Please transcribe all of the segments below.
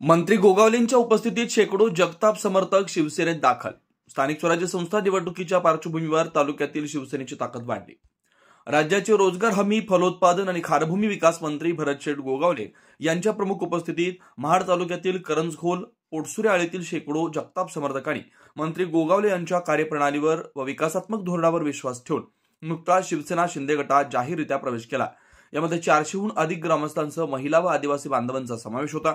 मंत्री गोगावलेंच्या उपस्थितीत शेकडो जगताप समर्थक शिवसेनेत दाखल। स्थानिक स्वराज्य संस्था निवडणुकीच्या पार्श्वभूमीवर तालुक्यातील शिवसेनेची ताकद वाढली। राज्याचे रोजगार हमी, फलोत्पादन आणि खारभूमी विकास मंत्री भरतशेठ गोगावले यांच्या प्रमुख उपस्थितीत महाड तालुक्यातील करंजखोल, पोटसुरे आळीतील शेकडो जगताप समर्थकांनी मंत्री गोगावले यांच्या कार्यप्रणालीवर व विकासात्मक धोरणावर विश्वास ठेवून नुकताच शिवसेना शिंदे गटात जाहीररित्या प्रवेश केला। यामध्ये 400हून अधिक ग्रामस्थांसह महिला व आदिवासी बांधवांचा समावेश होता।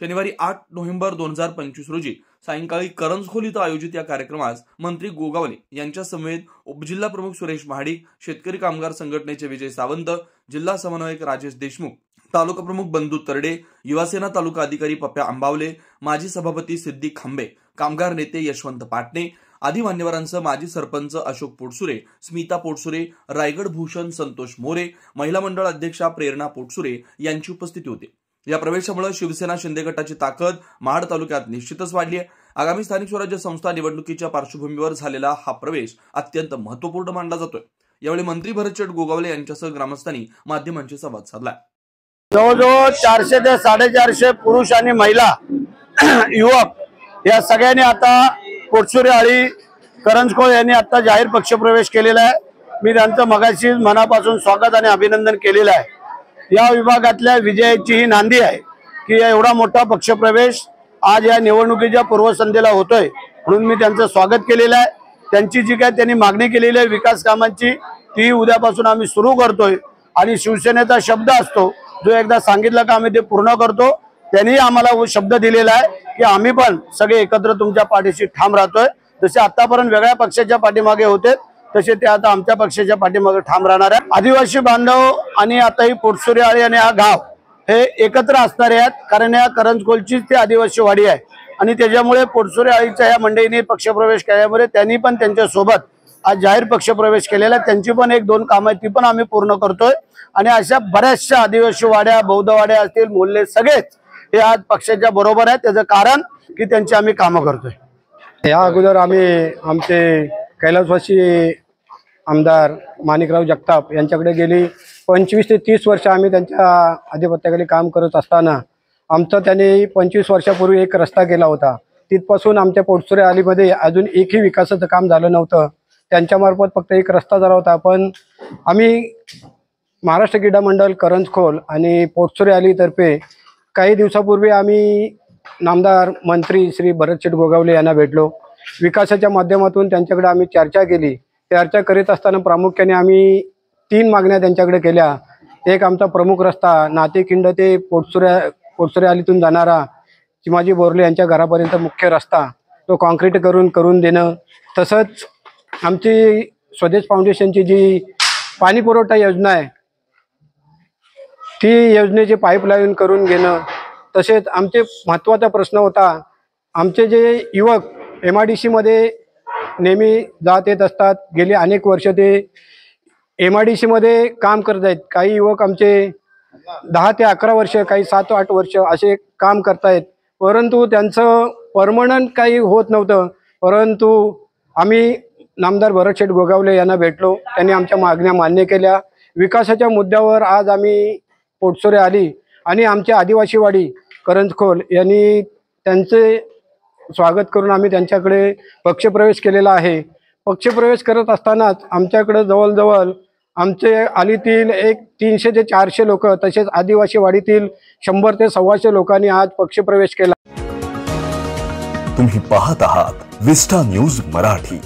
शनिवारी 8 नोव्हेंबर 2025 रोजी सायंकाळी करंजखोल इथं आयोजित या कार्यक्रमास मंत्री गोगावले यांच्या समवेत उपजिल्हा प्रमुख सुरेश महाडिक, शेतकरी कामगार संघटनेचे विजय सावंत, जिल्हा समन्वयक राजेश देशमुख, तालुका प्रमुख बंधू तरडे, युवासेना तालुका अधिकारी पप्या अंबावले, माजी सभापती सिद्दीक खांबे, कामगार नेते यशवंत पाटणे आदी मान्यवरांसह माजी सरपंच अशोक पोटसुरे, स्मिता पोटसुरे, रायगड भूषण संतोष मोरे, महिला मंडळ अध्यक्षा प्रेरणा पोटसुरे यांची उपस्थिती होती। या प्रवेशामुळे शिवसेना शिंदे गटाची ताकद महाड तालुक्यात निश्चितच वाढली आहे। आगामी स्थानिक स्वराज्य संस्था निवडणुकीच्या पार्श्वभूमीवर झालेला हा प्रवेश अत्यंत महत्त्वपूर्ण मानला जातोय। यावेळी मंत्री भरतशेठ गोगावले यांच्यासह ग्रामस्थांनी माध्यमांशी संवाद साधला। जवळजवळ 400 ते 450 पुरुष आणि महिला युवक या सगळ्यांनी आता पोटसुरे आळी, करंजखोल यांनी आता जाहीर पक्षप्रवेश केलेला आहे। मी त्यांचं मगाशी मनापासून स्वागत आणि अभिनंदन केलेलं आहे। या विभागातल्या विजयाची ही नांदी आहे की एवढा मोठा पक्षप्रवेश आज या निवडणुकीच्या पूर्वसंध्येला होतोय, म्हणून मी त्यांचं स्वागत केलेलं आहे। त्यांची जी काय त्यांनी मागणी केलेली आहे विकास कामांची ती उद्यापासून आम्ही सुरू करतोय आणि शिवसेनेचा शब्द असतो जो एकदा सांगितलं का आम्ही ते पूर्ण करतो। त्यांनी आम्हाला शब्द दिलेला आहे की आम्ही पण सगळे एकत्र तुमच्या पाठीशी ठाम राहतोय। जसे आतापर्यंत वेगळ्या पक्षाच्या पाठीमागे होते तसे ते आता आमच्या पक्षाच्या पाठीमागे ठाम राहणार आहे। आदिवासी बांधव आणि आता ही पोटसुरे आळी आणि हा गाव हे एकत्र असणार आहेत, कारण या करंजखोलचीच ती आदिवासी वाडी आहे आणि त्याच्यामुळे पोटसुरे आळीच्या या मंडळींनी पक्षप्रवेश केल्यामुळे त्यांनी पण त्यांच्या सोबत आज जाहीर पक्षप्रवेश केलेला आहे। त्यांची पण 1-2 कामं ती पण आम्ही पूर्ण करतोय आणि अशा बऱ्याचशा आदिवासी वाड्या, बौद्ध वाड्या असतील, मोहल्ले सगळेच हे आज पक्षाच्या बरोबर आहे। त्याचं कारण की त्यांची आम्ही कामं करतोय। या अगोदर आम्ही आमचे कैलासवासी आमदार माणिकराव जगताप यांच्याकडे गेली 25 ते 30 वर्ष आम्ही त्यांच्या अधिपत्याखाली काम करत असताना आमचा त्यांनी 25 वर्षापूर्वी एक रस्ता केला होता। तिथपासून आमच्या पोटसुरे आळीमध्ये अजून एकही विकासाचं काम झालं नव्हतं। त्यांच्यामार्फत फक्त एक रस्ता झाला होता, पण आम्ही महाराष्ट्र क्रीडा मंडळ करंजखोल आणि पोटसुरे आळीतर्फे काही दिवसापूर्वी आम्ही नामदार मंत्री श्री भरतशेठ गोगावले यांना भेटलो। विकासाच्या माध्यमातून त्यांच्याकडे आम्ही चर्चा केली। चर्चा करीत असताना प्रामुख्याने आम्ही 3 मागण्या त्यांच्याकडे केल्या। एक आमचा प्रमुख रस्ता नातेखिंड ते पोटसुरे आळीतून जाणारा चिमाजी बोरले यांच्या घरापर्यंत मुख्य रस्ता तो कॉन्क्रीट करून देणं, तसंच आमची स्वदेश फाउंडेशनची जी पाणी पुरवठा योजना आहे ती योजनेची पाईपलाईन करून घेणं, तसेच आमचे महत्त्वाचा प्रश्न होता आमचे जे युवक MIDC मध्ये नेहमी जात येत असतात, गेली अनेक वर्ष ते MIDC मध्ये काम करत आहेत। काही युवक आमचे 10 ते 11 वर्ष, काही 7 8 वर्ष असे काम करतायत, परंतु त्यांचं परमनंट काही होत नव्हतं। परंतु आम्ही नामदार भरतशेठ गोगावले यांना भेटलो, त्यांनी आमच्या मागण्या मान्य केल्या। विकासाच्या मुद्द्यावर आज आम्ही पोटसुरे आळी आणि आमच्या आदिवासी वाडी करंजखोल यांनी त्यांचे स्वागत करून आम्ही त्यांच्याकडे पक्षप्रवेश केलेला आहे। पक्षप्रवेश करत असतानाच आमच्याकडे जवळजवळ आमचे आळीतील एक 300 ते 400 लोक, तसेच आदिवासी वाडीतील 100 ते 125 लोकांनी आज पक्षप्रवेश केला। तुम्ही पाहत आहात विस्टा न्यूज मराठी।